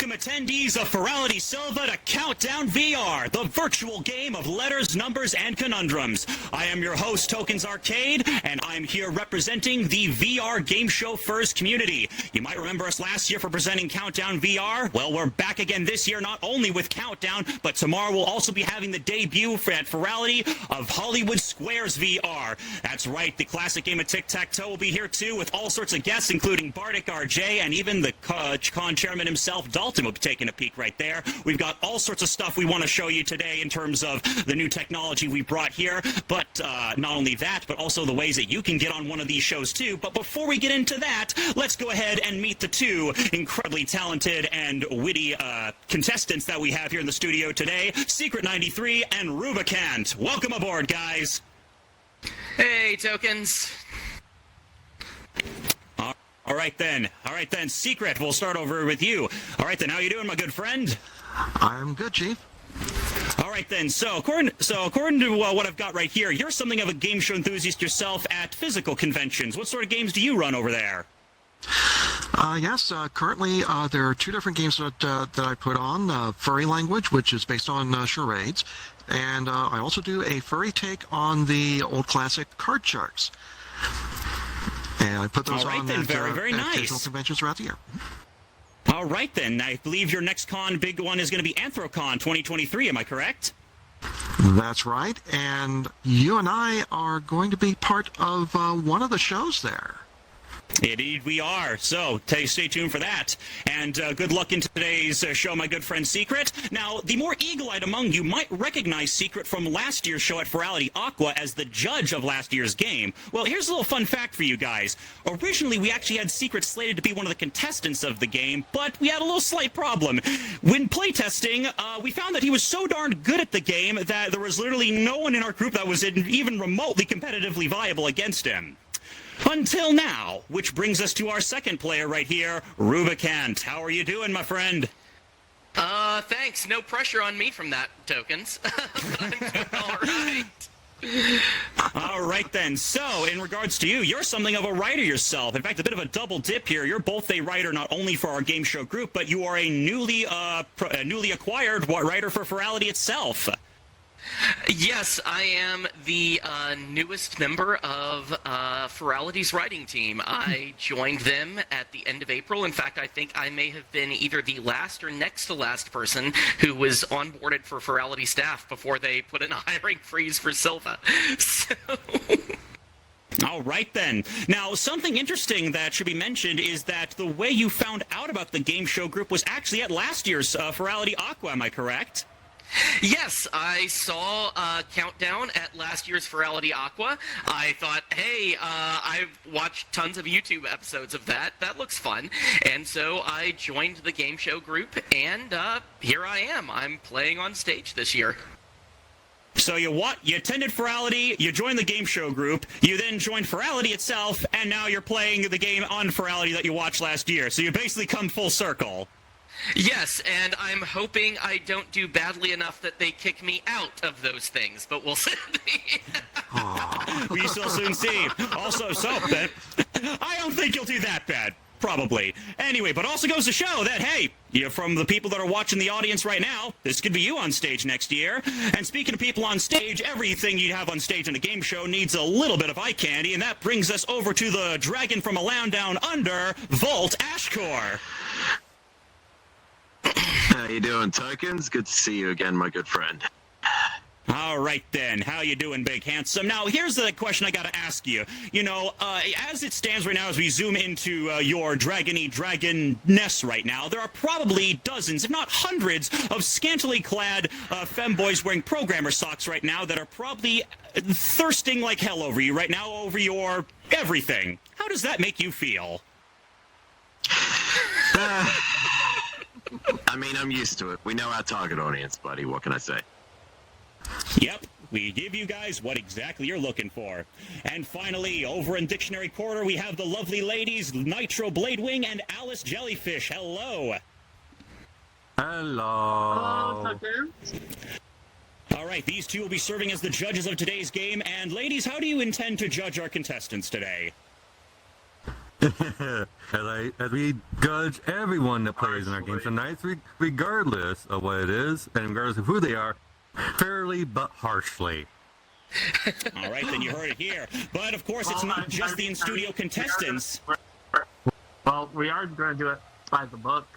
Welcome attendees of Furality Sylva to Countdown VR, the virtual game of letters, numbers, and conundrums. I am your host, Tokens Arcade, and I'm here representing the VR Game Show First community. You might remember us last year for presenting Countdown VR. Well, we're back again this year, not only with Countdown, but tomorrow we'll also be having the debut at Furality of Hollywood Squares VR. That's right, the classic game of tic-tac-toe will be here too, with all sorts of guests, including Bardic RJ, and even the con chairman himself, Dalton, will be taking a peek right there. We've got all sorts of stuff we want to show you today in terms of the new technology we brought here, but not only that, but also the ways that you can get on one of these shows too. But before we get into that, let's go ahead and meet the two incredibly talented and witty contestants that we have here in the studio today, Secret93 and Rubicant. Welcome aboard, guys. Hey, Tokens. All right then, Secret, we'll start over with you. All right then, how you doing, my good friend? I'm good, Chief. All right then, so according to what I've got right here, you're something of a game show enthusiast yourself at physical conventions. What sort of games do you run over there? Yes, currently there are two different games that I put on. Furry Language, which is based on charades, and I also do a furry take on the old classic Card Sharks. And I put those on then, at very nice. occasional conventions throughout the year. All right then, I believe your next big one is going to be Anthrocon 2023, am I correct? That's right, and you and I are going to be part of one of the shows there. Indeed we are, so stay tuned for that. And good luck in today's show, my good friend Secret. Now, the more eagle-eyed among you might recognize Secret from last year's show at Furality Aqua as the judge of last year's game. Well, here's a little fun fact for you guys. Originally, we actually had Secret slated to be one of the contestants of the game, but we had a little slight problem. When playtesting, we found that he was so darn good at the game that there was literally no one in our group that was even remotely competitively viable against him. Until now, which brings us to our second player right here, Rubicant. How are you doing, my friend? Thanks. No pressure on me from that, Tokens. I'm doing all right. All right, then. So, in regards to you, you're something of a writer yourself. In fact, a bit of a double dip here. You're both a writer not only for our game show group, but you are a newly acquired writer for Furality itself. Yes, I am the newest member of Furality's writing team. I joined them at the end of April. In fact, I think I may have been either the last or next to last person who was onboarded for Furality staff before they put in a hiring freeze for Sylva. So... All right, then. Now, something interesting that should be mentioned is that the way you found out about the game show group was actually at last year's Furality Aqua, am I correct? Yes, I saw Countdown at last year's Furality Aqua. I thought, hey, I've watched tons of YouTube episodes of that. That looks fun. And so I joined the game show group, and here I am. I'm playing on stage this year. So you attended Furality, you joined the game show group, you then joined Furality itself, and now you're playing the game on Furality that you watched last year. So you basically come full circle. Yes, and I'm hoping I don't do badly enough that they kick me out of those things, but we'll see. We shall soon see. Also, I don't think you'll do that bad. Probably. Anyway, but also goes to show that, hey, from the people that are watching the audience right now, this could be you on stage next year. And speaking of people on stage, everything you have on stage in a game show needs a little bit of eye candy, and that brings us over to the dragon from a land down under, VoltAshkore. How you doing, Tokens? Good to see you again, my good friend. All right, then. How you doing, big handsome? Now, here's the question I got to ask you. You know, as it stands right now, as we zoom into your dragonness right now, there are probably dozens, if not hundreds, of scantily clad femboys wearing programmer socks right now that are probably thirsting like hell over you right now, over your everything. How does that make you feel? I mean, I'm used to it. We know our target audience, buddy. What can I say? Yep, we give you guys what exactly you're looking for. And finally, over in Dictionary Corner, we have the lovely ladies, Nitro Bladewing and Alice Jellyfish. Hello. Hello. All right, these two will be serving as the judges of today's game. And ladies, how do you intend to judge our contestants today? as we judge everyone that plays in our games tonight, regardless of what it is and regardless of who they are, fairly but harshly. All right, then you heard it here. But of course, it's not just the in-studio contestants. Well, we are going to do it by the book.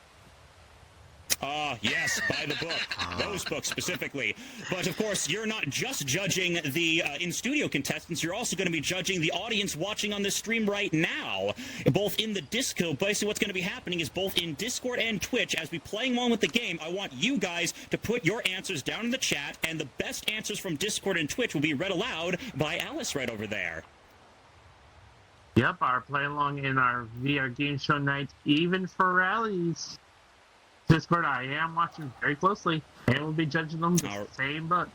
Yes, by the book. Those books specifically. But of course, you're not just judging the in-studio contestants, you're also going to be judging the audience watching on this stream right now. Both in the Discord, basically what's going to be happening is both in Discord and Twitch, as we playing along with the game, I want you guys to put your answers down in the chat, and the best answers from Discord and Twitch will be read aloud by Alice right over there. Yep, our play along in our VR game show night, even for rallies. Discord, I am watching very closely, and we'll be judging them the same book.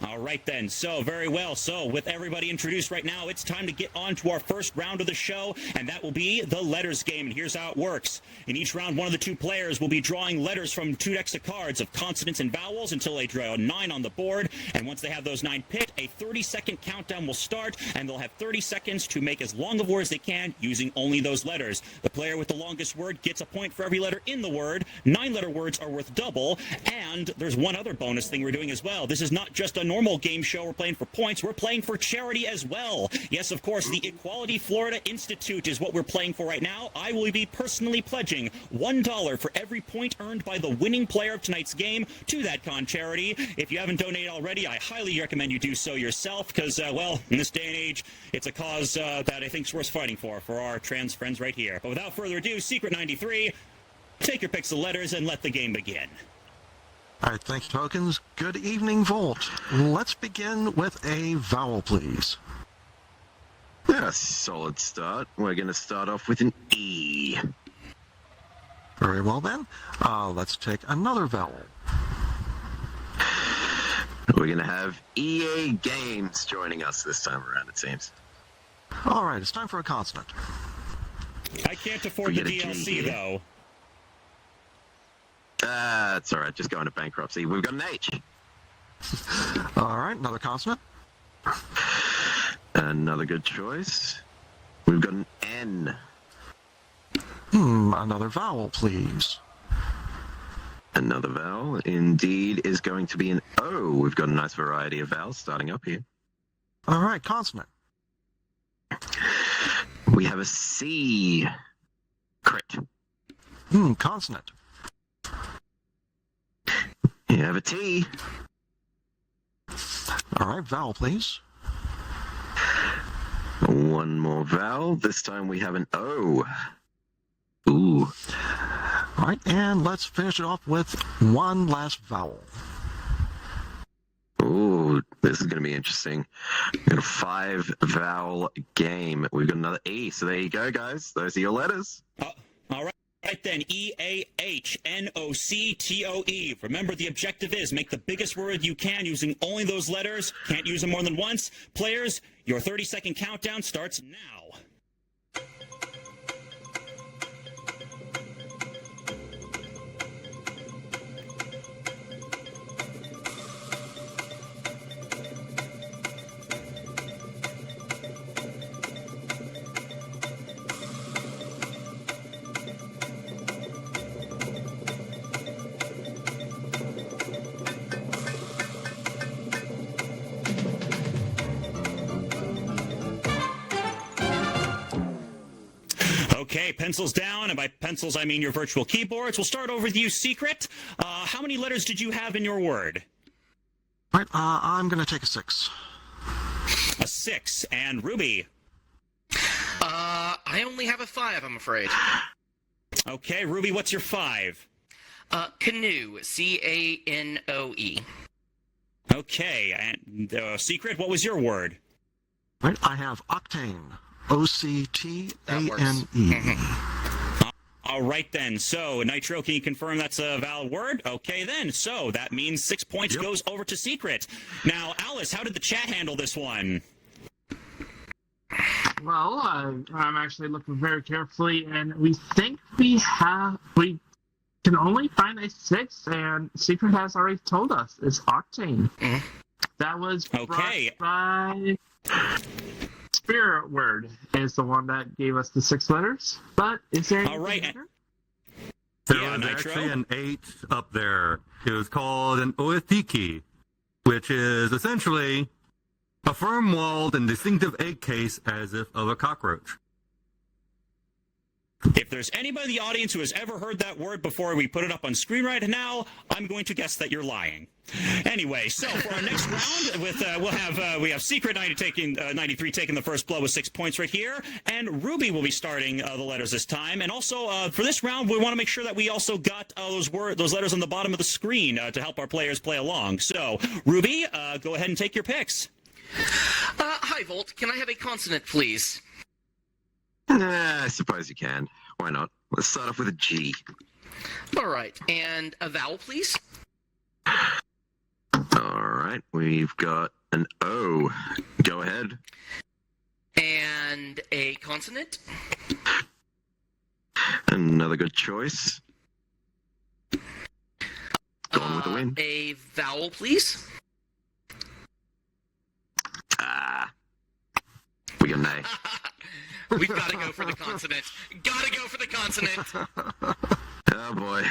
All right, then. So, very well. So, with everybody introduced right now, it's time to get on to our first round of the show, and that will be the letters game. And here's how it works. In each round, one of the two players will be drawing letters from 2 decks of cards of consonants and vowels until they draw 9 on the board. And once they have those 9 picked, a 30-second countdown will start, and they'll have 30 seconds to make as long of a word as they can using only those letters. The player with the longest word gets a point for every letter in the word. 9-letter words are worth double, and there's one other bonus thing we're doing as well. This is not just a normal game show. We're playing for points. We're playing for charity as well. Yes, of course, the Equality Florida Institute is what we're playing for right now. I will be personally pledging $1 for every point earned by the winning player of tonight's game to that con charity. If you haven't donated already, I highly recommend you do so yourself because, well, in this day and age, it's a cause that I think is worth fighting for our trans friends right here. But without further ado, Secret 93, take your picks of letters and let the game begin. All right, thanks, Tokens. Good evening, Volt. Let's begin with a vowel, please. Yeah, solid start. We're going to start off with an E. Very well, then. Let's take another vowel. We're going to have EA Games joining us this time around, it seems. All right, it's time for a consonant. I can't afford the DLC, though. It's all right. Just going to bankruptcy. We've got an H. All right, another consonant. Another good choice. We've got an N. Another vowel, please. Another vowel, indeed, is going to be an O. We've got a nice variety of vowels starting up here. All right, consonant. We have a C. Crit. Consonant. You have a T. All right, vowel, please. One more vowel. This time we have an O. Ooh. All right, and let's finish it off with one last vowel. Ooh, this is going to be interesting. We've got a 5-vowel game. We've got another E. So there you go, guys. Those are your letters. All right. Right then, E-A-H-N-O-C-T-O-E. Remember, the objective is make the biggest word you can using only those letters. Can't use them more than once. Players, your 30-second countdown starts now. Okay, pencils down, and by pencils I mean your virtual keyboards. We'll start over with you, Secret. How many letters did you have in your word? All right, I'm going to take a 6. A 6. And Ruby? I only have a 5, I'm afraid. Okay, Ruby, what's your 5? Canoe, C-A-N-O-E. Okay, and Secret, what was your word? All right, I have octane. O-C-T-A-N-E. All right, then. So, Nitro, can you confirm that's a valid word? Okay, then. So, that means 6 points goes over to Secret. Now, Alice, how did the chat handle this one? Well, I'm actually looking very carefully, and we think we can only find a 6, and Secret has already told us it's octane. That was brought by spirit word is the one that gave us the 6 letters. But is there anything All right. better? There Yeah, was Nitro? actually an 8 up there. It was called an oethiki, which is essentially a firm-walled and distinctive egg case as if of a cockroach. If there's anybody in the audience who has ever heard that word before we put it up on screen right now, I'm going to guess that you're lying. Anyway, so for our next round, we have Secret 93 taking the first blow with 6 points right here, and Ruby will be starting the letters this time. And also for this round, we want to make sure that we also got those letters on the bottom of the screen to help our players play along. So Ruby, go ahead and take your picks. Hi, Volt. Can I have a consonant, please? I suppose you can. Why not? Let's start off with a G. All right. And a vowel, please? All right, we've got an O. Go ahead. And a consonant? Another good choice. Gone with the win. A vowel, please? We got an A. We've got to go for the consonant. Gotta go for the consonant. Oh boy.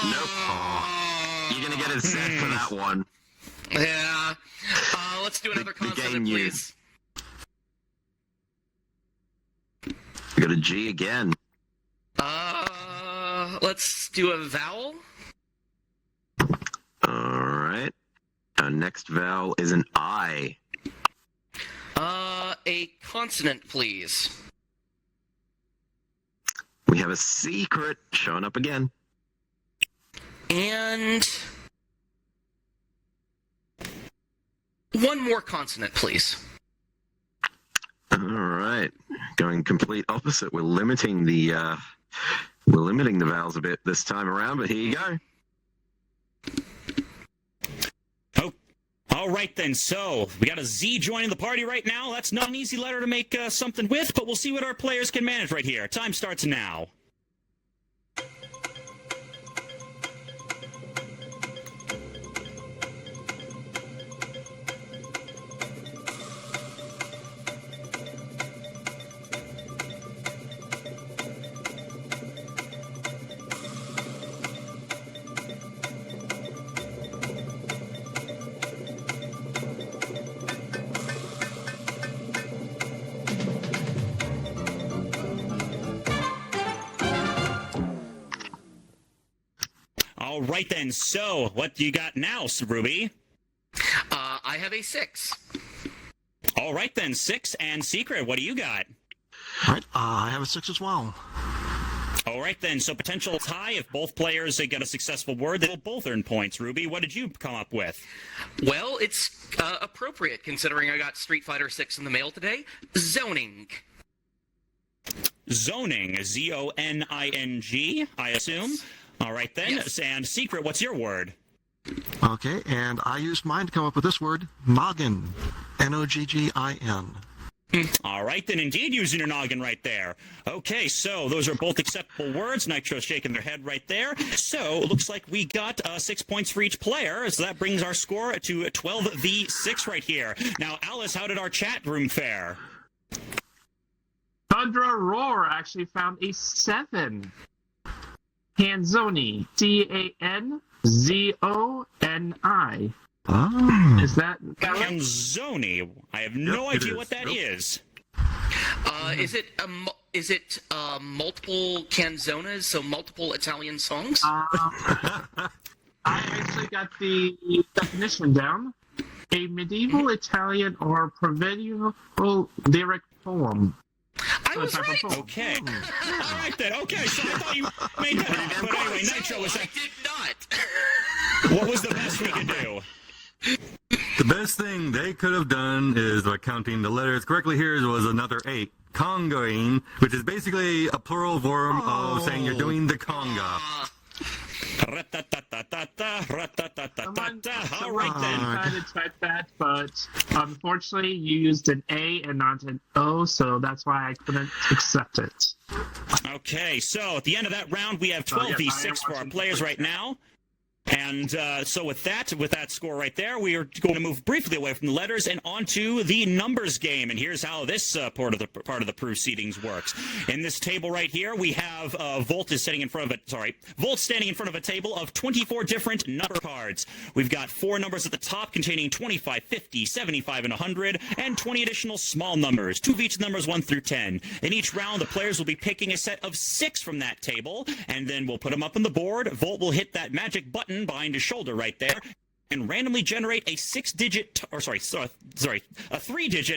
Nope. You're gonna get a set for that one. Yeah. Let's do another The consonant, game please. We got a G again. Let's do a vowel. All right. Our next vowel is an I. A consonant, please. We have a secret showing up again. And one more consonant, please. All right. Going complete opposite. We're limiting the vowels a bit this time around, but here you go. All right, then. So we got a Z joining the party right now. That's not an easy letter to make something with, but we'll see what our players can manage right here. Time starts now. All right, then. So what do you got now, Ruby? I have a 6. All right, then. 6 and Secret. What do you got? All right, I have a 6 as well. All right, then. So potential tie. If both players get a successful word, they'll both earn points. Ruby, what did you come up with? Well, it's appropriate considering I got Street Fighter 6 in the mail today. Zoning. Zoning. Z-O-N-I-N-G, I assume. All right, then. Yes. And Secret, what's your word? Okay, and I used mine to come up with this word, noggin. N-O-G-G-I-N. All right, then. Indeed, using your noggin right there. Okay, so those are both acceptable words. Nitro's shaking their head right there. So it looks like we got 6 points for each player. So that brings our score to 12v6 right here. Now, Alice, how did our chat room fare? Thundra Roar actually found a 7. Canzoni. C-A-N-Z-O-N-I. Ah. Is that correct? Canzoni. I have no Yep, it idea is. what that Nope. is. Is it multiple canzonas, so multiple Italian songs? I actually got the definition down. A medieval Italian or provincial lyric poem. I was type of right. poem. Okay. All right, then. Okay, so I thought you made that up. But anyway, Nitro was I that. did not. What was the best we could do? The best thing they could have done is, by counting the letters correctly here, was another 8. Congoing, which is basically a plural form of saying you're doing the conga. Ra-ta-ta-ta-ta-ta, ra-ta-ta-ta-ta-ta. All Someone right, then. tried to type that, but unfortunately you used an A and not an O, so that's why I couldn't accept it. Okay, so at the end of that round, we have Oh, yeah, 12v6 I am for our watching players the right now. And so with that score right there, we are going to move briefly away from the letters and onto the numbers game. And here's how this part of the proceedings works. In this table right here, we have Volt standing in front of a table of 24 different number cards. We've got 4 numbers at the top containing 25, 50, 75, and 100, and 20 additional small numbers, 2 of each numbers 1 through 10. In each round, the players will be picking a set of 6 from that table, and then we'll put them up on the board. Volt will hit that magic button behind his shoulder right there and randomly generate a 3-digit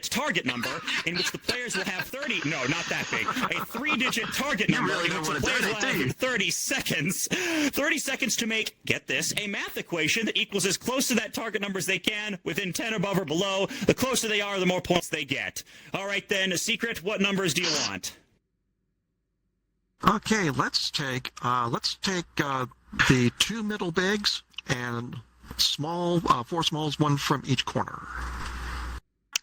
target number in which the players will have 30 no not that big a 3-digit target number in which the players will have 30 seconds to make, get this, a math equation that equals as close to that target number as they can within 10 above or below. The closer they are, the more points they get. All right then, Secret, what numbers do you want? Okay, let's take the 2 middle bigs and 4 smalls, 1 from each corner.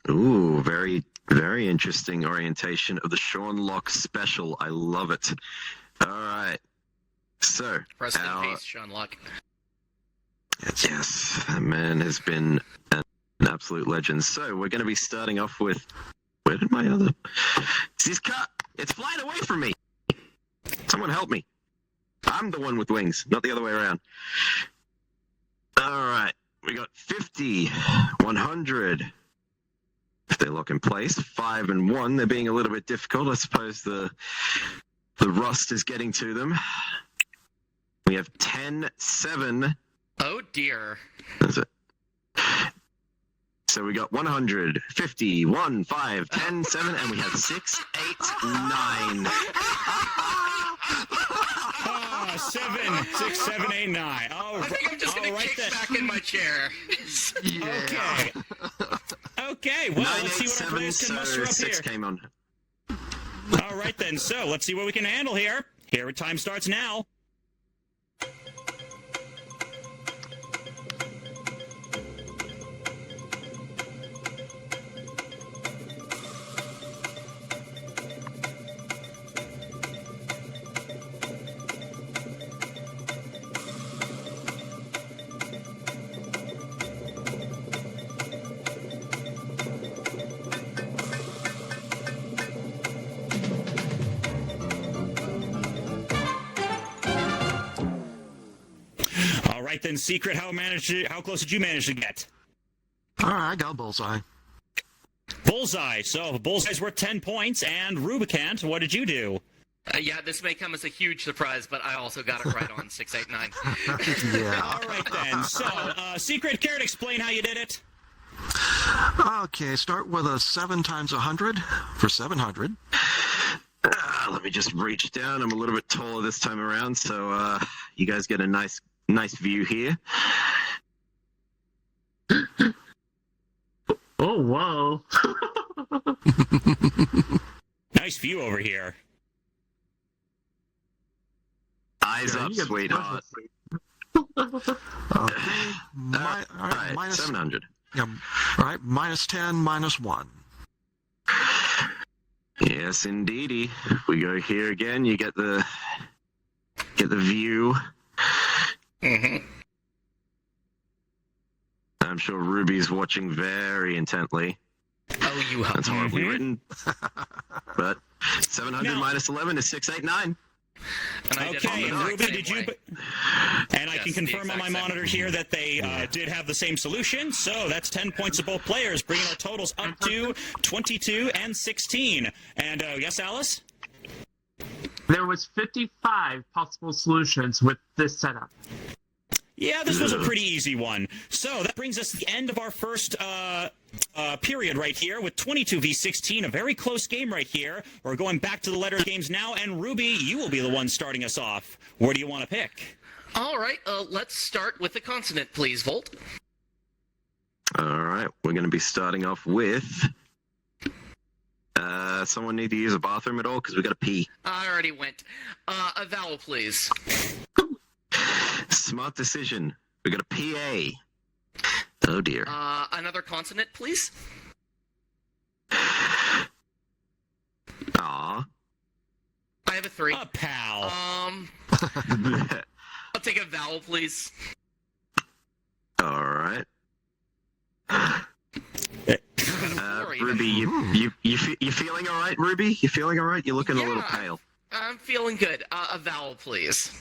Ooh, very, very interesting orientation of the Sean Locke special. I love it. All right. So, Rest in peace, Sean Locke. Yes, that man has been an absolute legend. So, we're going to be starting off with... Where did my other... It's his cut! It's flying away from me! Someone help me. I'm the one with wings, not the other way around. All right, we got 50, 100. If they lock in place, 5 and 1. They're being a little bit difficult. I suppose the rust is getting to them. We have 10, 7. Oh dear. That's it. So we got 100, 50, 1, 5, 10, 7, and we have 6, 8, 9. 7, 6, 7, 8, 9. I think I'm just going to kick back in my chair. Yeah. Okay, well, let's see what our players can muster up 6 here. came on. All right, then. So, let's see what we can handle here. Here, time starts now. All right, then, Secret, how close did you manage to get? All right, I got bullseye. Bullseye. So, bullseye's worth 10 points. And Rubicant, what did you do? Yeah, this may come as a huge surprise, but I also got it right on 6, 8, 9. Yeah. All right, then. So, Secret, care to explain how you did it? Okay, start with a 7 times 100 for 700. Let me just reach down. I'm a little bit taller this time around, so you guys get a nice view here. Oh, whoa. Nice view over here. Eyes up, sweetheart. Okay, All right, minus 700. Yeah, all right, minus 10, minus 1. Yes, indeedy. We go here again. You get the view. Mm-hmm. I'm sure Ruby's watching very intently. Oh, you That's horribly Mhm. written. But 700 Now- minus 11 is 689. And I did Okay, it and the Ruby, exact did same you... way. And I Yes, can the confirm on exact my same. monitor here that they did have the same solution. So that's 10 points of both players, bringing our totals up to 22 and 16. And yes, Alice? There was 55 possible solutions with this setup. Yeah, this was a pretty easy one. So that brings us to the end of our first period right here with 22 v 16, a very close game right here. We're going back to the letter games now, and Ruby, you will be the one starting us off. Where do you want to pick? All right, let's start with the consonant, please, Volt. All right, we're going to be starting off with... someone need to use a bathroom at all? Because we got to pee. I already went. A vowel, please. Smart decision. We got a PA. Oh, dear. Another consonant, please. Aw. I have a 3. A pal. I'll take a vowel, please. Ruby, you feeling all right, Ruby? You feeling all right? You're looking a little pale. I'm feeling good. A vowel, please.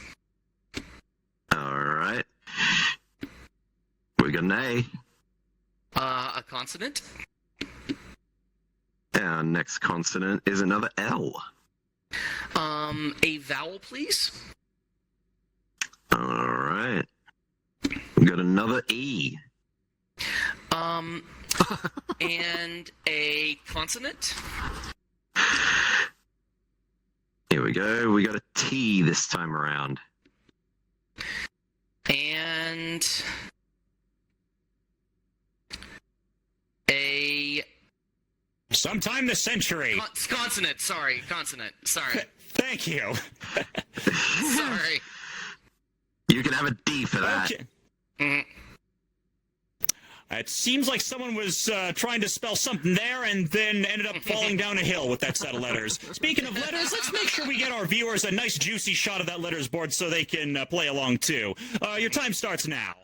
All right. We got an A. A consonant. Our next consonant is another L. A vowel, please. All right. We got another E. And a consonant. Here we go. We got a T this time around. And a Sometime this century. consonant. Sorry, consonant. Sorry. Thank you. Sorry. You can have a D for that. Okay. Mhm. It seems like someone was trying to spell something there and then ended up falling down a hill with that set of letters. Speaking of letters, let's make sure we get our viewers a nice juicy shot of that letters board so they can play along too. Your time starts now.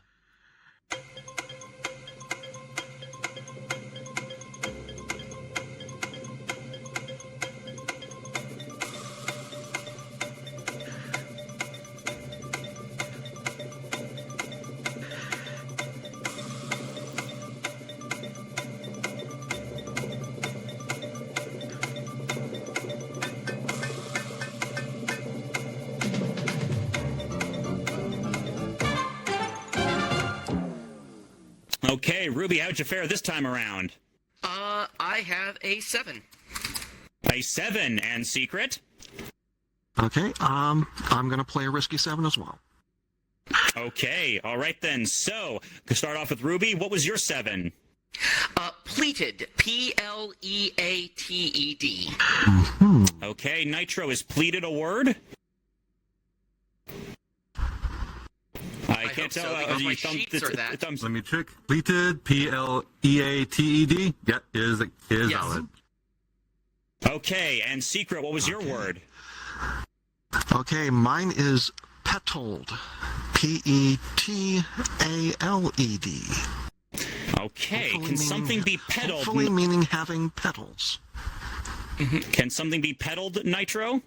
Okay, Ruby, how'd you fare this time around? I have a 7. A 7, and Secret? Okay, I'm going to play a risky 7 as well. Okay, all right then. So, to start off with Ruby, what was your 7? Pleated. Pleated. Okay, Nitro, is pleated a word? I can't hope tell. so, because my sheets are that. Let me check. Pleated, Pleated, yeah, is Yes. valid. Okay, and Secret, what was your word? Okay, mine is petaled. Petaled. Okay, Hopefully can something be pedaled? Hopefully meaning having petals. Can something be pedaled, Nitro?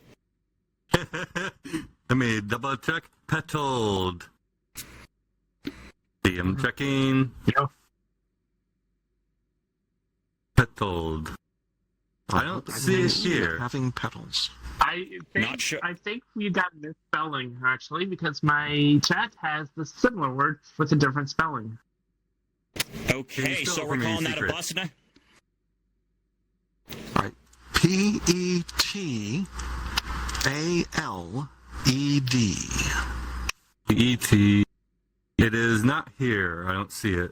Let me double check. Petaled. See, I'm checking. Yeah. Petaled. I don't see it here. Having petals. Not sure. I think we got misspelling, actually, because my chat has the similar word with a different spelling. Okay, still so we're for me, calling that a Secret. bust now? All right. Petaled. E.T. It is not here. I don't see it.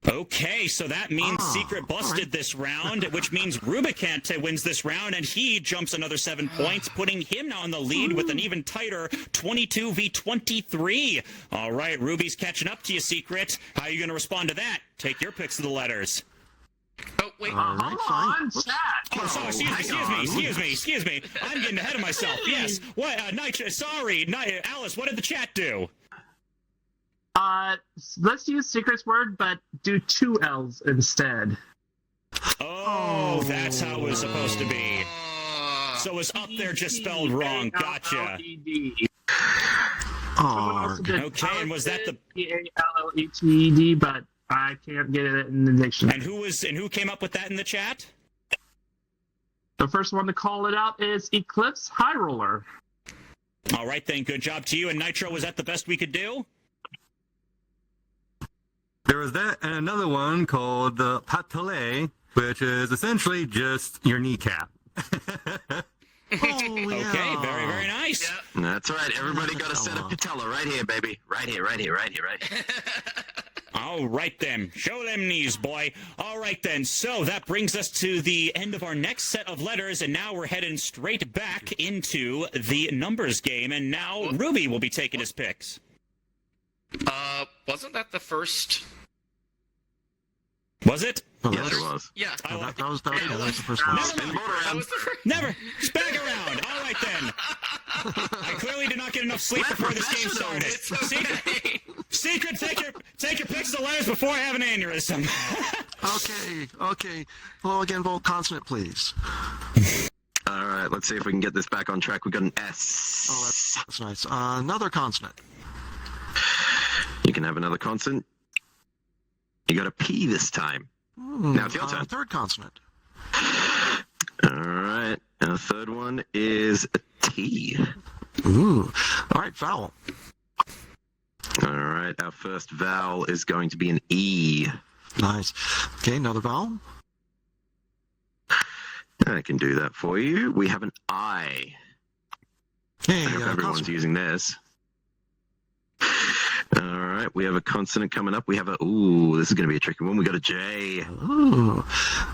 Okay, so that means Secret busted this round, which means Rubicant wins this round, and he jumps another 7 points, putting him now in the lead with an even tighter 22 v 23. All right, Ruby's catching up to you, Secret. How are you going to respond to that? Take your picks of the letters. Oh, wait. All right, fine. On chat. Oh, sorry, excuse me. I'm getting ahead of myself. Yes. What, Nitro, sorry. Alice, what did the chat do? Let's use Secret's word, but do 2 L's instead. Oh, that's how it was supposed to be. So it was up there just spelled wrong. Gotcha. Oh, Okay, and was that the... Palleted, but I can't get it in the dictionary. And who came up with that in the chat? The first one to call it out is Eclipse High Roller. All right then, good job to you. And Nitro, was that the best we could do? There was that and another one called the patele, which is essentially just your kneecap. Oh, yeah. Okay, very, very nice. Yep. That's right. Everybody got a set of patella right here, baby. Right here. All right then, show them knees, boy. All right then, so that brings us to the end of our next set of letters, and now we're heading straight back into the numbers game, and now Ruby will be taking his picks. Wasn't that the first? Was it? Oh, Yes, it was. Yeah. that was the first one. Never Spin the mind. board around. Never. It's back around. All right then. I clearly did not get enough sleep before this game started. It's okay. Secret, take your picks of the letters before I have an aneurysm. Okay. Hello again, Volt. Consonant, please. All right, let's see if we can get this back on track. We got an S. Oh, that's nice. Another consonant. You can have another consonant. You got a P this time. Now it's your turn. Third consonant. All right, and the third one is a T. Ooh. All right, vowel. All right, our first vowel is going to be an E. Nice. Okay, another vowel. I can do that for you. We have an I. Okay, I hope everyone's consonant. using this. All right, we have a consonant coming up. We have a, ooh, this is going to be a tricky one. We got a J. Ooh.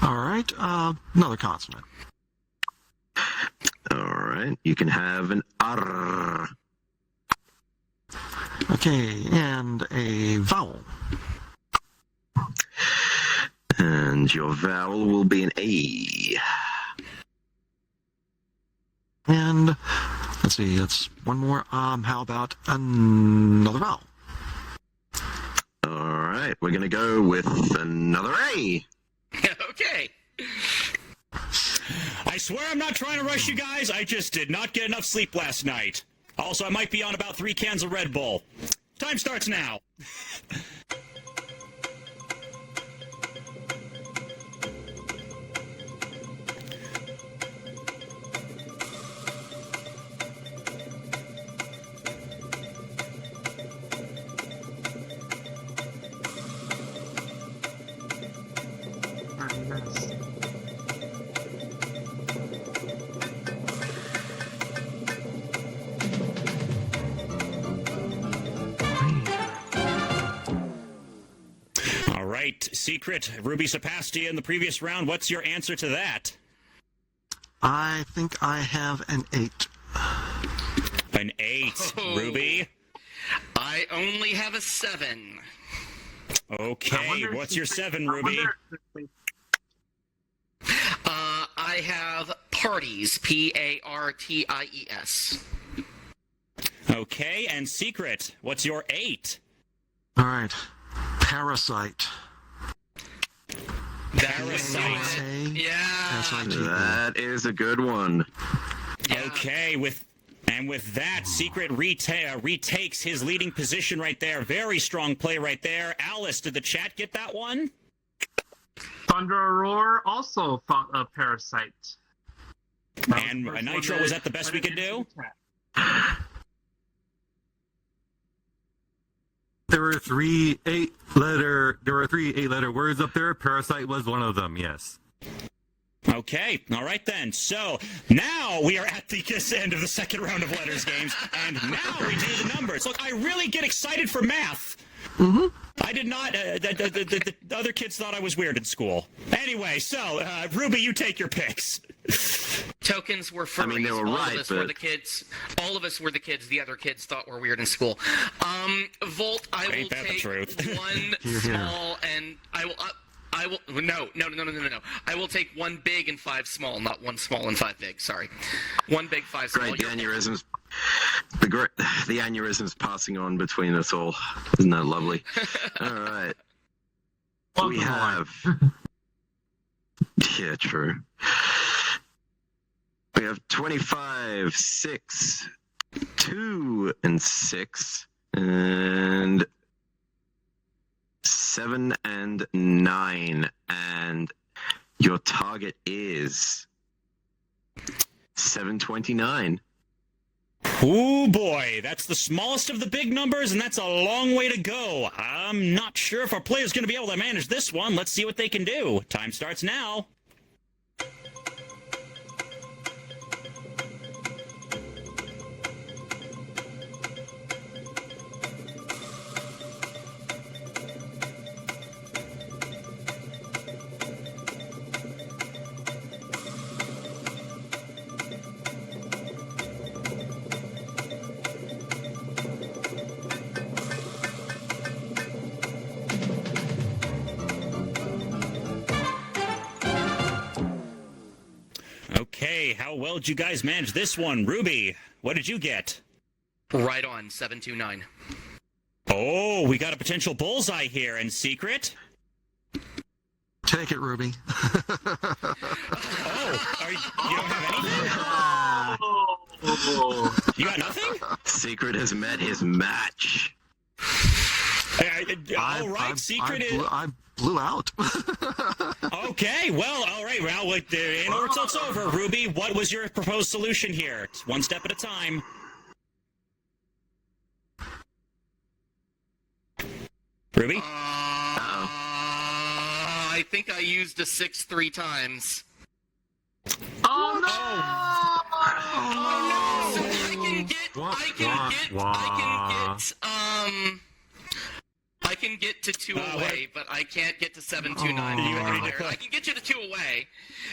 All right, another consonant. All right, you can have an R. Okay, and a vowel. And your vowel will be an A. And let's see, that's one more. How about another vowel? All right, we're going to go with another A. Okay. I swear I'm not trying to rush you guys. I just did not get enough sleep last night. Also, I might be on about 3 cans of Red Bull. Time starts now. All right, Secret, Ruby Sapasti in the previous round. What's your answer to that? I think I have an 8. An 8, Oh. Ruby. I only have a 7. Okay, what's your 7, Ruby? I have parties. Parties. Okay, and Secret, what's your 8? All right, parasite. Parasite. A. Yeah. S-I-T-E. That is a good one. Yeah. Okay, with that, Secret retakes his leading position right there. Very strong play right there. Alice, did the chat get that one? Thunder Roar also found a parasite. And Nitro, was that the best we could do? There were three eight-letter words up there. Parasite was one of them. Yes. Okay, all right then. So now we are at the end of the second round of letters games, and now we do the numbers. Look, I really get excited for math. Mm-hmm. I did not. The other kids thought I was weird in school. Anyway, so Ruby, you take your picks. Tokens were furries. I mean, they were all right, of us were but- the kids. All of us were the kids the other kids thought were weird in school. Volt, I will Ain't that the take truth? one Here, here. small, and I will. No. I will take one big and 5 small, not one small and 5 big. Sorry, one big, 5 small. Great, the aneurysms. The aneurysms passing on between us all. Isn't that lovely? All right. We have. Yeah, true. We have 25, 6, 2, and 6, and 7 and 9, and your target is 729. Oh boy, that's the smallest of the big numbers, and that's a long way to go. I'm not sure if our player's going to be able to manage this one. Let's see what they can do. Time starts now. Okay, how well did you guys manage this one? Ruby, what did you get? Right on 729. Oh, we got a potential bullseye here. And Secret? Take it, Ruby. You don't have anything? You got nothing? Secret has met his match. All right, Secret is... I blew out. Okay, well, all right. Well, in order till it's over, Ruby, what was your proposed solution here? It's one step at a time. Ruby? I think I used a 6 3 times. Oh no! So I can get to 2 away, but I can't get to 7-2-9. I can get you to 2 away.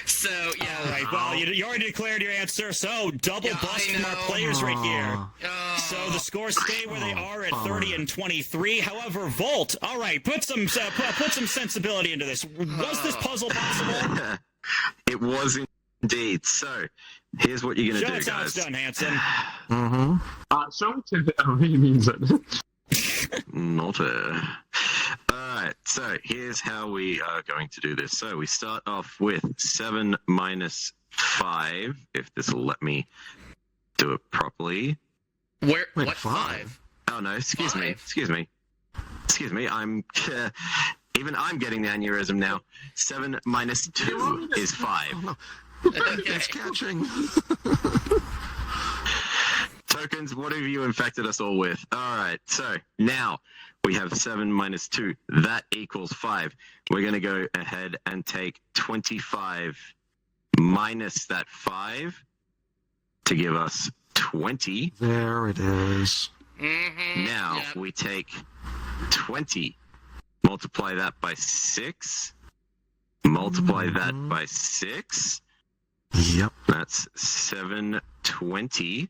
So yeah. All right. Well, you already declared your answer, so double bust from our players right here. So the scores stay where they are at 30 and 23. However, Volt, all right, put some sensibility into this. Was this puzzle possible? It was indeed. So here's what you're gonna do, Show us how it's guys. done, Hanson. Show it to him. He means it. Not a. Alright, so here's how we are going to do this. So we start off with 7 minus 5, if this will let me do it properly. Where? Wait, What 5? Oh no, excuse me. 5? Excuse me, even I'm getting the aneurysm now. 7 minus 2 is 5. Oh, no. Okay. It's catching. Tokens, what have you infected us all with? Alright, so now we have 7 minus 2. That equals 5. We're going to go ahead and take 25 minus that 5 to give us 20. There it is. Now Yep. we take 20, multiply that by 6, multiply that by 6. Yep. That's 720.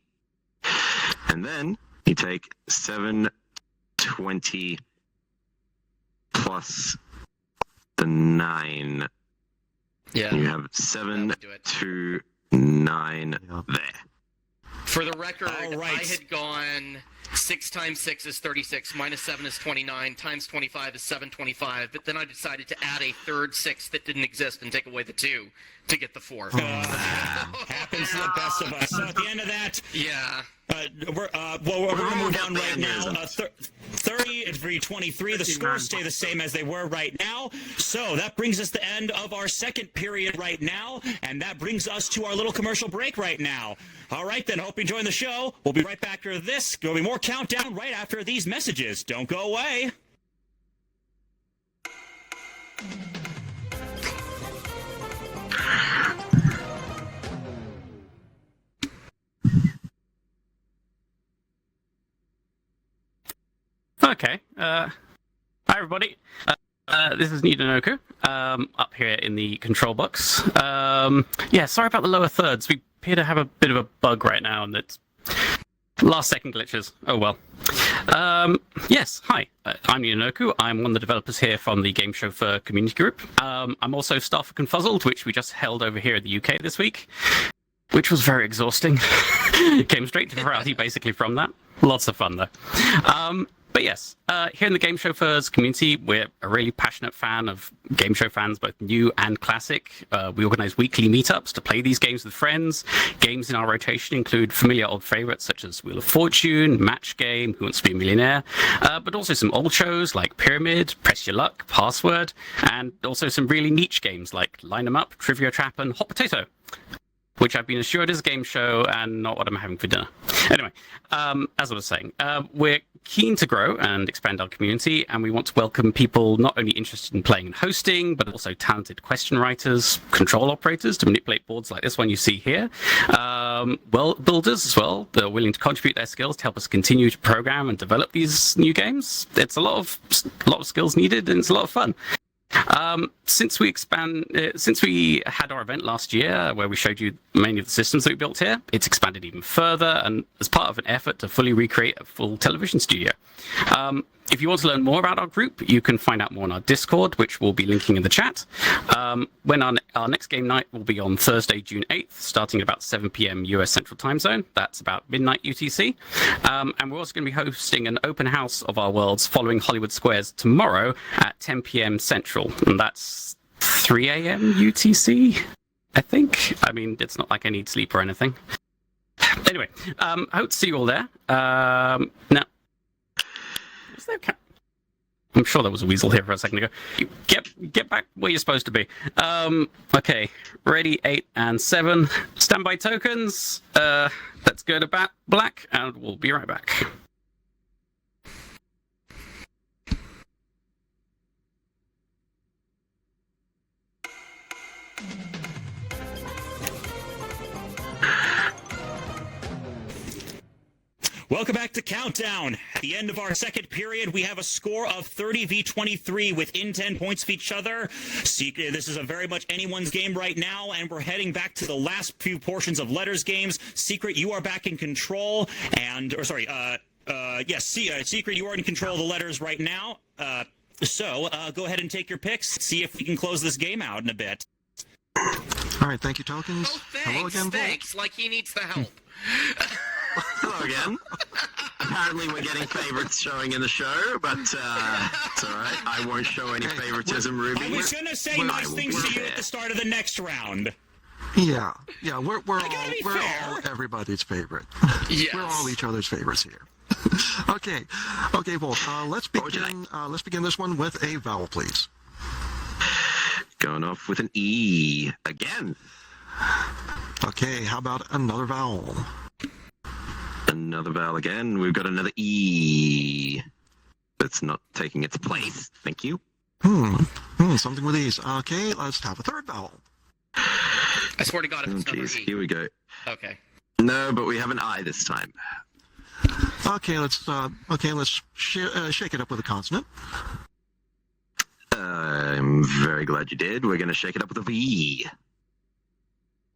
And then you take 720 plus the 9. Yeah. You have That would do it. 729 Yep. there. For the record, All right. I had gone 6 times 6 is 36, minus 7 is 29, times 25 is 725, but then I decided to add a third 6 that didn't exist and take away the 2 to get the 4. Happens to the best of us. So at the end of that, Yeah. we're going to move on right now. 30 and 23. The scores stay the same as they were right now. So that brings us to the end of our second period right now, and that brings us to our little commercial break right now. All right, then. Hope you enjoyed the show. We'll be right back after this. There'll be more countdown right after these messages. Don't go away. Okay. Hi, everybody. This is Nidonocu, up here in the control box. Yeah, sorry about the lower thirds. We appear to have a bit of a bug right now, and it's last-second glitches. Oh, well. Yes, hi. I'm Nidonocu. I'm one of the developers here from the Gameshow for community group. I'm also staff of Confuzzled, which we just held over here in the UK this week, which was very exhausting. Came straight to Furality basically from that. Lots of fun, though. But yes, here in the Game Show Furs community, we're a really passionate fan of Game Show fans, both new and classic. We organize weekly meetups to play these games with friends. Games in our rotation include familiar old favorites such as Wheel of Fortune, Match Game, Who Wants to Be a Millionaire, but also some old shows like Pyramid, Press Your Luck, Password, and also some really niche games like Line 'em Up, Trivia Trap, and Hot Potato, which I've been assured is a game show and not what I'm having for dinner. Anyway, as I was saying, we're keen to grow and expand our community, and we want to welcome people not only interested in playing and hosting, but also talented question writers, control operators to manipulate boards like this one you see here, world builders as well that are willing to contribute their skills to help us continue to program and develop these new games. It's a lot of skills needed, and it's a lot of fun. Since we had our event last year where we showed you many of the systems that we built here, it's expanded even further, and as part of an effort to fully recreate a full television studio. If you want to learn more about our group, you can find out more on our Discord, which we'll be linking in the chat. When our next game night will be on Thursday, June 8th, starting at about 7 p.m. US Central Time Zone. That's about midnight UTC. And we're also going to be hosting an open house of our worlds following Hollywood Squares tomorrow at 10 p.m. Central. And that's 3 a.m. UTC, I think. I mean, it's not like I need sleep or anything. Anyway, I hope to see you all there. Now, was there I'm sure there was a weasel here for a second ago. Get back where you're supposed to be. Okay, ready, 8 and 7. Standby tokens. Let's go to black, and we'll be right back. Welcome back to Countdown. At the end of our second period, we have a score of 30 v 23 within 10 points of each other. This is a very much anyone's game right now, and we're heading back to the last few portions of Letters games. Secret, you are back in control, Secret, you are in control of the Letters right now. So go ahead and take your picks. See if we can close this game out in a bit. All right, thank you, tokens. Oh, thanks, Hello again, thanks. Like he needs the help. Hello again. Apparently we're getting favorites showing in the show, but it's alright. I won't show any favoritism, Ruby. I was going to say nice things to you at the start of the next round. Yeah, we're all everybody's favorite. Yes. We're all each other's favorites here. Okay, Volt. Let's begin this one with a vowel, please. Going off with an E again. Okay, how about another vowel? Another vowel again. We've got another E. That's not taking its place. Thank you. Something with these. Okay, let's have a third vowel. I swear to God, if it's number E. Here we go. Okay. No, but we have an I this time. Okay, let's shake it up with a consonant. I'm very glad you did. We're going to shake it up with a V.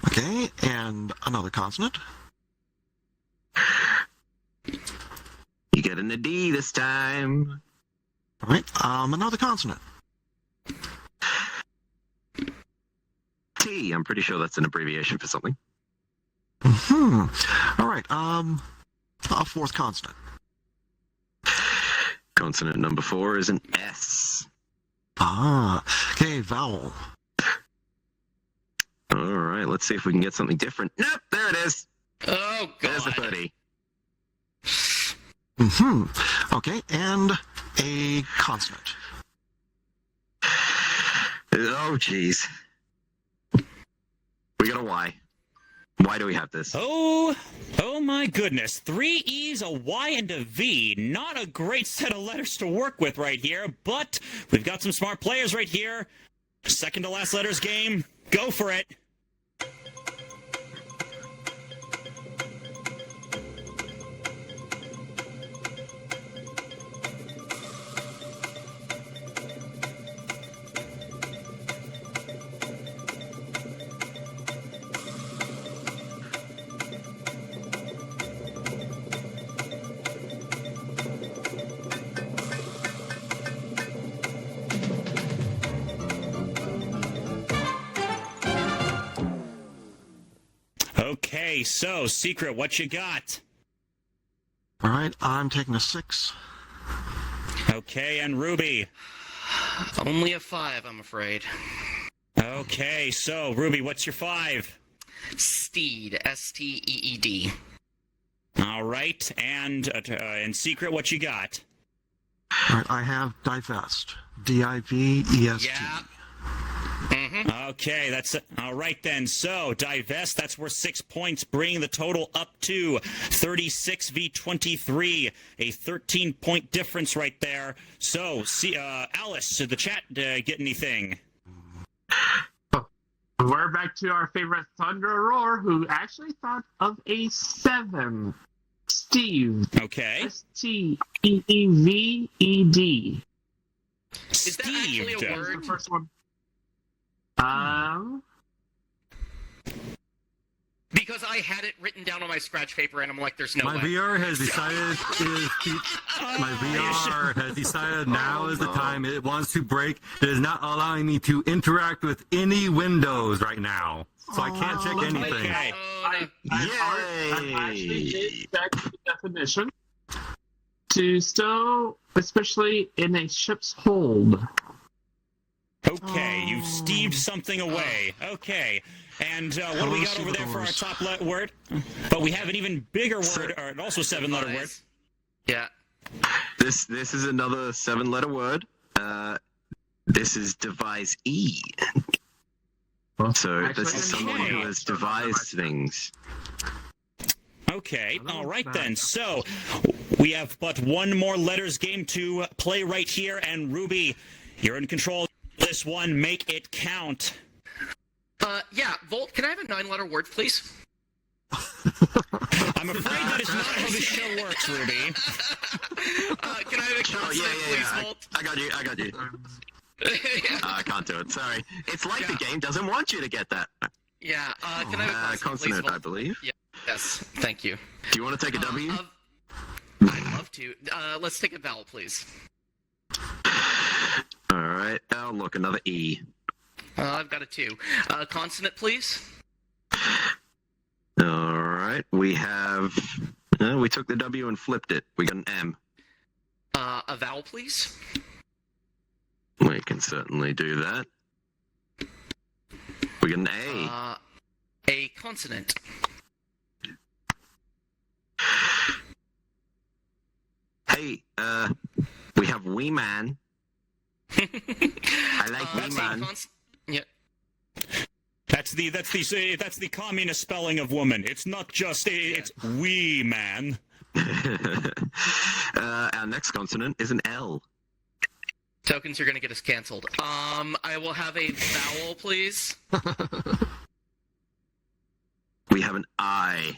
Okay, and another consonant. You get an D this time. All right, another consonant. T. I'm pretty sure that's an abbreviation for something. All right, a fourth consonant. Consonant number 4 is an S. Okay, vowel. All right, let's see if we can get something different. Nope, there it is. Oh, God. There's the 30. Okay, and a consonant. Oh, jeez. We got a Y. Why do we have this? Oh my goodness. 3 E's, a Y, and a V. Not a great set of letters to work with right here, but we've got some smart players right here. Second to last letters game. Go for it. Okay, so, Secret, what you got? All right, I'm taking a 6. Okay, and Ruby? Only a 5, I'm afraid. Okay, so, Ruby, what's your 5? Steed. S-T-E-E-D. All right, and Secret, what you got? All right, I have divest. D-I-V-E-S-T. Yeah. Okay, that's it. All right then. So, divest, that's worth 6 points, bringing the total up to 36 v 23, a 13-point difference right there. So, Alice, did the chat get anything? We're back to our favorite Thunder Roar, who actually thought of a 7. Steve. Okay. S-T-E-E-V-E-D. Is that actually a The word? first one. Because I had it written down on my scratch paper, and I'm like, there's no My way. VR has decided now is the time. It wants to break. It is not allowing me to interact with any windows right now, so I can't check anything. Okay. I actually did check the definition to stow, especially in a ship's hold. Okay. Okay, you've steved something away. Okay. And what do we got over there for our top word? But we have an even bigger word, or also 7-letter word. Yeah. This is another 7-letter word. This is devise E. So this is someone who has devised things. Okay, all right then. So we have but one more letters game to play right here, and Ruby, you're in control of this one. Make it count. Yeah, Volt, can I have a 9-letter word, please? I'm afraid that is not how this show works, Ruby. Can I have a consonant, please, Volt? I got you. I can't do it, sorry. It's like the game doesn't want you to get that. Yeah, can I have a consonant, please, I believe. Yeah, yes, thank you. Do you want to take a W? I'd love to. Let's take a vowel, please. Alright, oh look, another E. I've got a 2. Consonant, please. Alright, we have... we took the W and flipped it. We got an M. A vowel, please. We can certainly do that. We got an A. A consonant. Hey, we have Wee Man. I like Wee Man. Yeah. That's the communist spelling of woman. It's not just it's wee man. Our next consonant is an L. Tokens, you're gonna get us canceled. I will have a vowel, please. We have an I.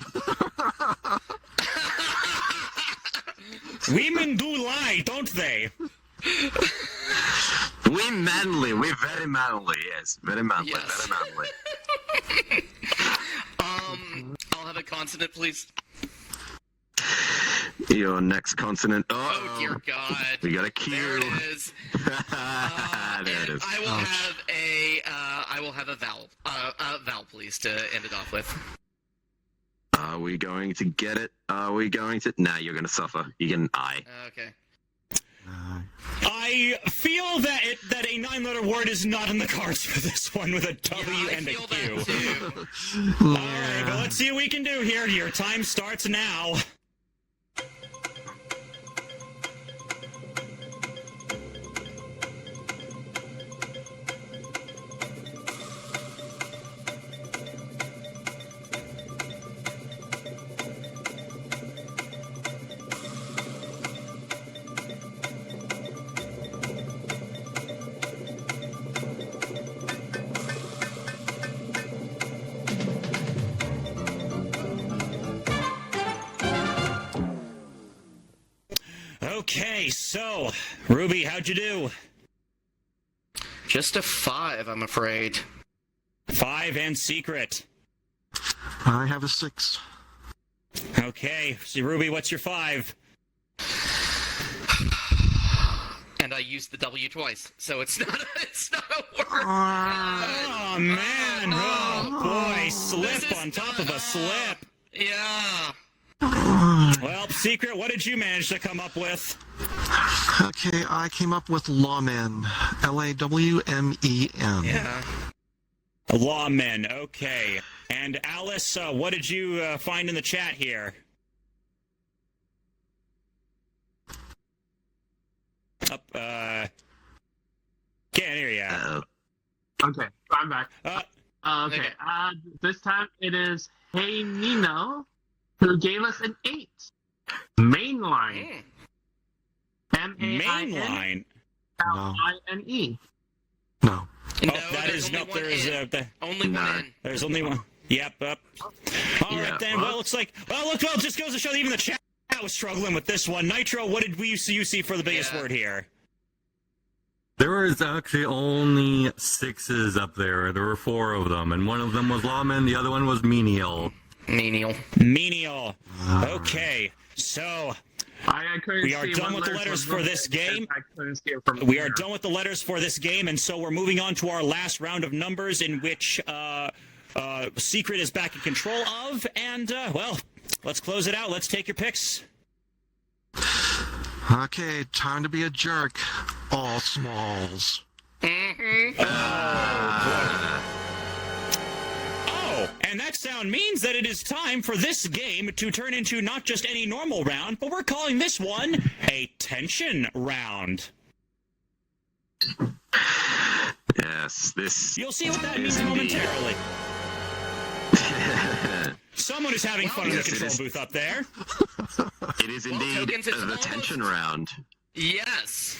Women do lie, don't they? We manly. We're very manly. Yes, very manly. Yes. Very manly. I'll have a consonant, please. Your next consonant. Oh dear God. We got a Q. There it is. There it is. I will have a vowel. Vowel, please, to end it off with. Are we going to get it? Are we going to? Nah, you're going to suffer. You get an I. Okay. I feel that a 9-letter word is not in the cards for this one with a W and a I feel Q. that too. All right, but let's see what we can do here. Your time starts now. Okay, so, Ruby, how'd you do? Just a 5, I'm afraid. 5 and secret. I have a 6. Okay, so Ruby, what's your 5? And I used the W twice, so it's not a word. Oh, man. Oh, boy. Slip on top of a slip. Yeah. Well, Secret, what did you manage to come up with? Okay, I came up with lawmen. Lawmen. Yeah. Lawmen, okay. And Alice, what did you find in the chat here? Can't hear you. Okay, I'm back. Okay. This time it is Hey Nino, who gave us an 8. Mainline. Mainline? M-A-I-N-L-I-N-E. No. No, that is no. There is only one in. There's only one. Yep. All right then. Well, looks like. Well, it just goes to show that even the chat was struggling with this one. Nitro, what did you see for the biggest word here? There was actually only 6s up there. There were 4 of them, and one of them was lawman, the other one was menial. Menial. Okay, so we are done with the letters for this game. We are done with the letters for this game, and so we're moving on to our last round of numbers, in which Secret is back in control of. And well, let's close it out. Let's take your picks. Okay, time to be a jerk. All smalls. Oh, and that sound means that it is time for this game to turn into not just any normal round, but we're calling this one a tension round. Yes, this. You'll see what that means momentarily. Someone is having fun in the Yes, it control is. booth up there. It is indeed Tokens, it's the almost- tension round. Yes.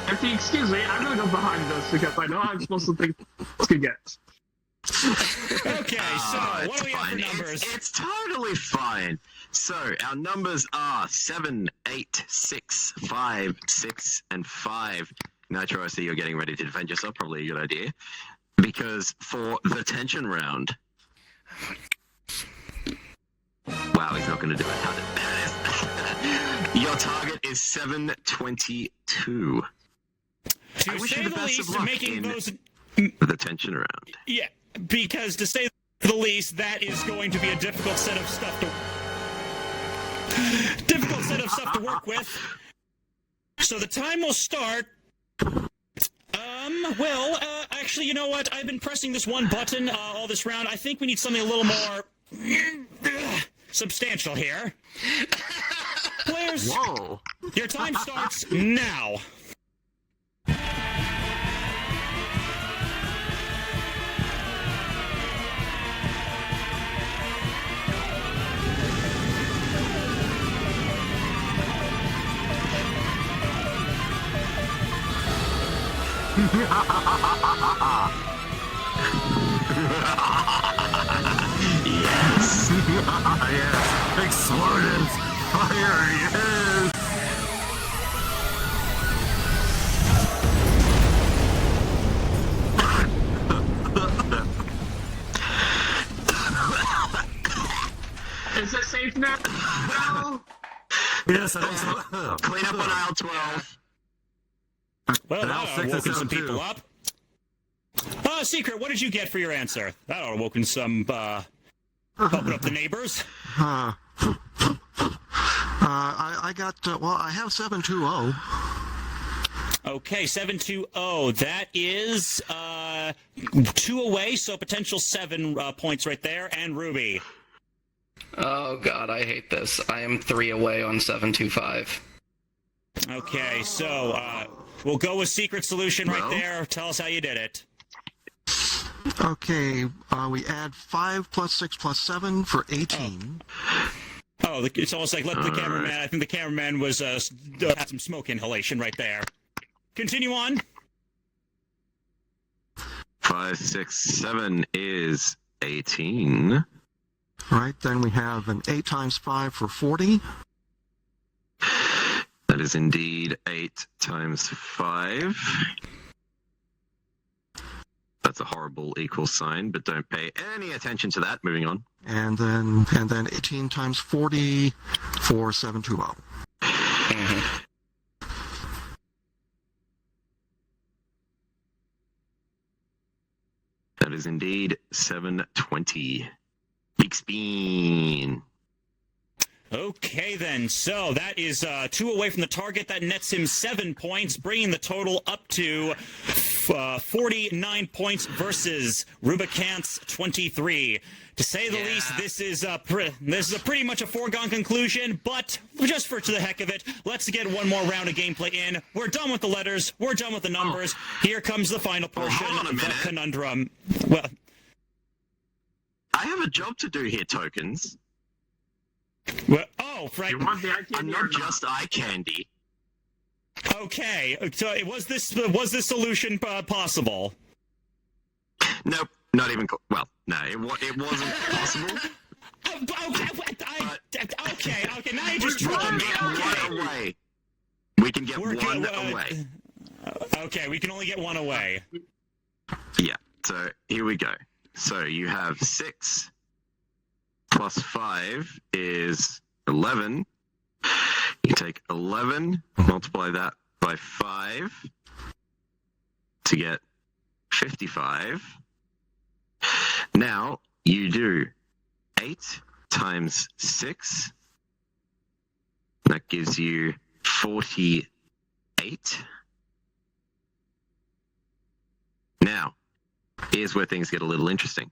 If you excuse me, I'm gonna go behind this because I know I'm supposed to think this could get. Okay, so what It's do we have for fine. numbers? It's totally fine. So our numbers are 7, 8, 6, 5, 6, and 5. Nitro, I see you're getting ready to defend yourself. Probably a good idea. Because for the tension round... Wow, he's not going to do it. There it is. Your target is 722. To I wish say you the the best of least, luck making in- those... The tension round. Yeah, because to say the least, that is going to be a difficult set of stuff to work with. So the time will start. Actually, you know what? I've been pressing this one button all this round. I think we need something a little more substantial here. Players, Whoa. your time starts now. Yes. Yes. Explosives. Fire. Yes. Is it safe now? No. Yes, I think so. Clean up on aisle 12. Well, Now that 6 and woken 7 some people too. up. Secret, what did you get for your answer? That ought to woken some, pumping up the neighbors. I got, I have 720. Okay, 720. That is 2 away, so potential 7 points right there. And Ruby. Oh god, I hate this. I am 3 away on 725. Okay, so we'll go with secret solution right Well? there. Tell us how you did it. Okay, we add 5 plus 6 plus 7 for 18. Oh, it's almost like let the All cameraman. right. I think the cameraman was had some smoke inhalation right there. Continue on. 5, 6, 7 is 18. Right, then we have an 8 times 5 for 40. That is indeed 8 times 5. That's a horrible equal sign, but don't pay any attention to that. Moving on. And then 18 times 40 for 720. That is indeed 720. Big spin. Okay, then. So that is 2 away from the target. That nets him 7 points, bringing the total up to 49 points versus Rubicant's 23. To say the least, this is a pretty much a foregone conclusion. But just for the heck of it, let's get one more round of gameplay in. We're done with the letters. We're done with the numbers. Here comes the final portion hold on a of the minute. conundrum. Well, I have a job to do here, Tokens. oh, Frank. You want the eye I'm candy or not just eye candy. Okay, so was this solution possible? Nope, not even. Well, no, it wasn't possible. Okay, now you're just We trolling can me. get Okay. one away. We can get We're one good, away. Okay, we can only get one away. Yeah, so here we go. So you have 6 plus 5 is 11. You take 11, multiply that by 5 to get 55. Now you do 8 times 6. That gives you 48. here's where things get a little interesting.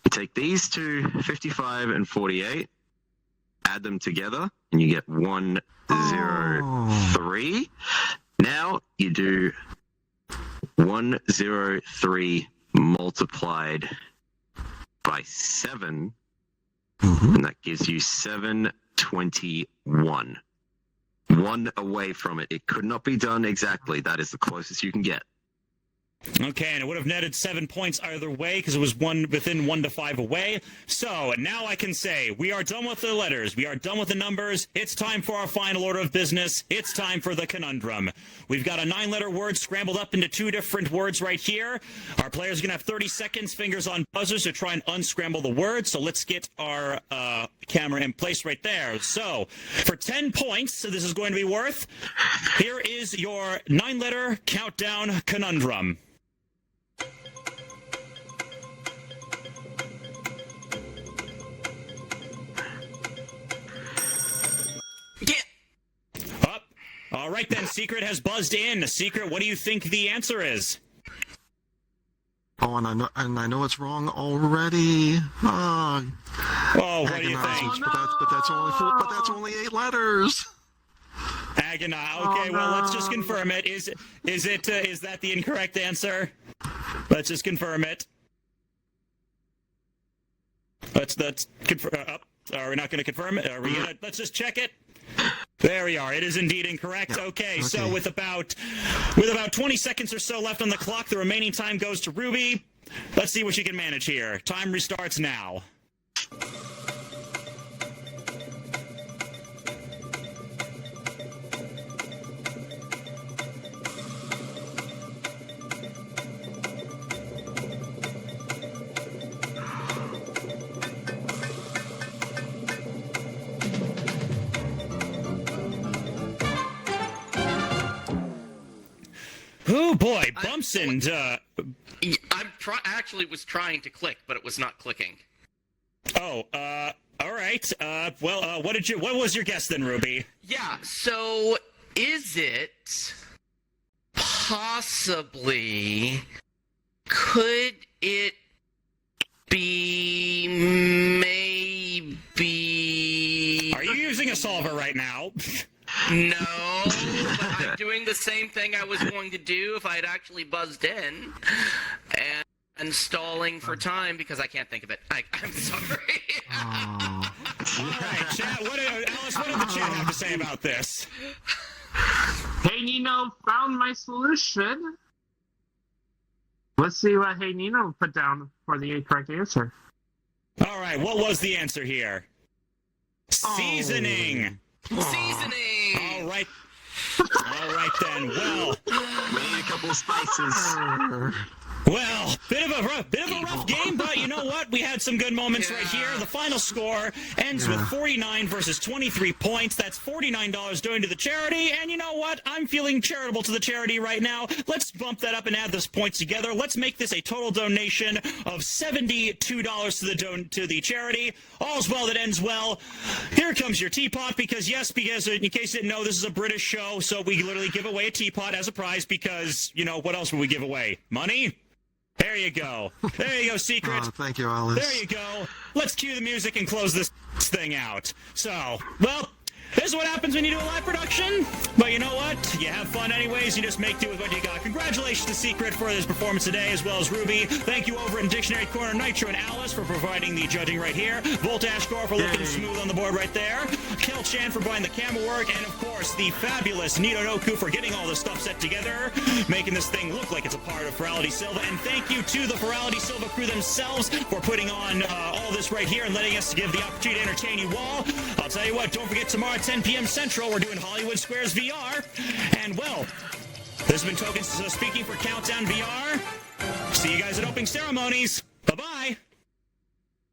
You take these two, 55 and 48, add them together, and you get 103. Now you do 103 multiplied by 7, and that gives you 721. One away from it. It could not be done exactly. That is the closest you can get. Okay, and it would have netted 7 points either way because it was within 1 to 5 away. So now I can say we are done with the letters. We are done with the numbers. It's time for our final order of business. It's time for the conundrum. We've got a 9-letter word scrambled up into 2 different words right here. Our players are going to have 30 seconds, fingers on buzzers, to try and unscramble the word. So let's get our camera in place right there. So for 10 points, so this is going to be worth, here is your 9-letter countdown conundrum. All right, then. Secret has buzzed in. Secret, what do you think the answer is? Oh, and I know it's wrong already. Oh, what do you think? But that's only 8 letters. Agonize. Okay, well, let's just confirm it. Is that the incorrect answer? Let's just confirm it. Let's confirm. Are we not going to confirm it? Are we gonna? Let's just check it. There we are. It is indeed incorrect. Yeah. Okay, so with about 20 seconds or so left on the clock, the remaining time goes to Ruby. Let's see what she can manage here. Time restarts now. Oh boy, bumps and actually was trying to click, but it was not clicking. all right. What was your guess then, Ruby? Yeah, so is it possibly, could it be maybe... Are you using a solver right now? No, but I'm doing the same thing I was going to do if I had actually buzzed in, and stalling for time because I can't think of it. I'm sorry. All right, chat. Alice, what did the chat have to say about this? Hey Nino found my solution. Let's see what Hey Nino put down for the correct answer. All right, what was the answer here? Seasoning. Seasoning. All right then. Well, We need a couple of spices. Well, bit of a rough game, but you know what? We had some good moments right here. The final score ends with 49 versus 23 points. That's $49 going to the charity. And you know what? I'm feeling charitable to the charity right now. Let's bump that up and add those points together. Let's make this a total donation of $72 to the charity. All's well that ends well. Here comes your teapot because in case you didn't know, this is a British show, so we literally give away a teapot as a prize because, you know, what else would we give away? Money? There you go. There you go, Secret. Thank you, Alice. There you go. Let's cue the music and close this thing out. So, well, this is what happens when you do a live production. But you know what? You have fun anyways. You just make do with what you got. Congratulations to Secret for his performance today, as well as Ruby. Thank you over in Dictionary Corner, Nitro and Alice for providing the judging right here. VoltAshkore for looking smooth on the board right there. Kel-chan for buying the camera work. And, of course, the fabulous Nidonocu for getting all this stuff set together, making this thing look like it's a part of Furality Sylva. And thank you to the Furality Sylva crew themselves for putting on all this right here and letting us give the opportunity to entertain you all. I'll tell you what, don't forget tomorrow at 10 p.m. Central, we're doing Hollywood Squares VR. And, well, this has been Tokens speaking for Countdown VR. See you guys at opening ceremonies. Bye-bye.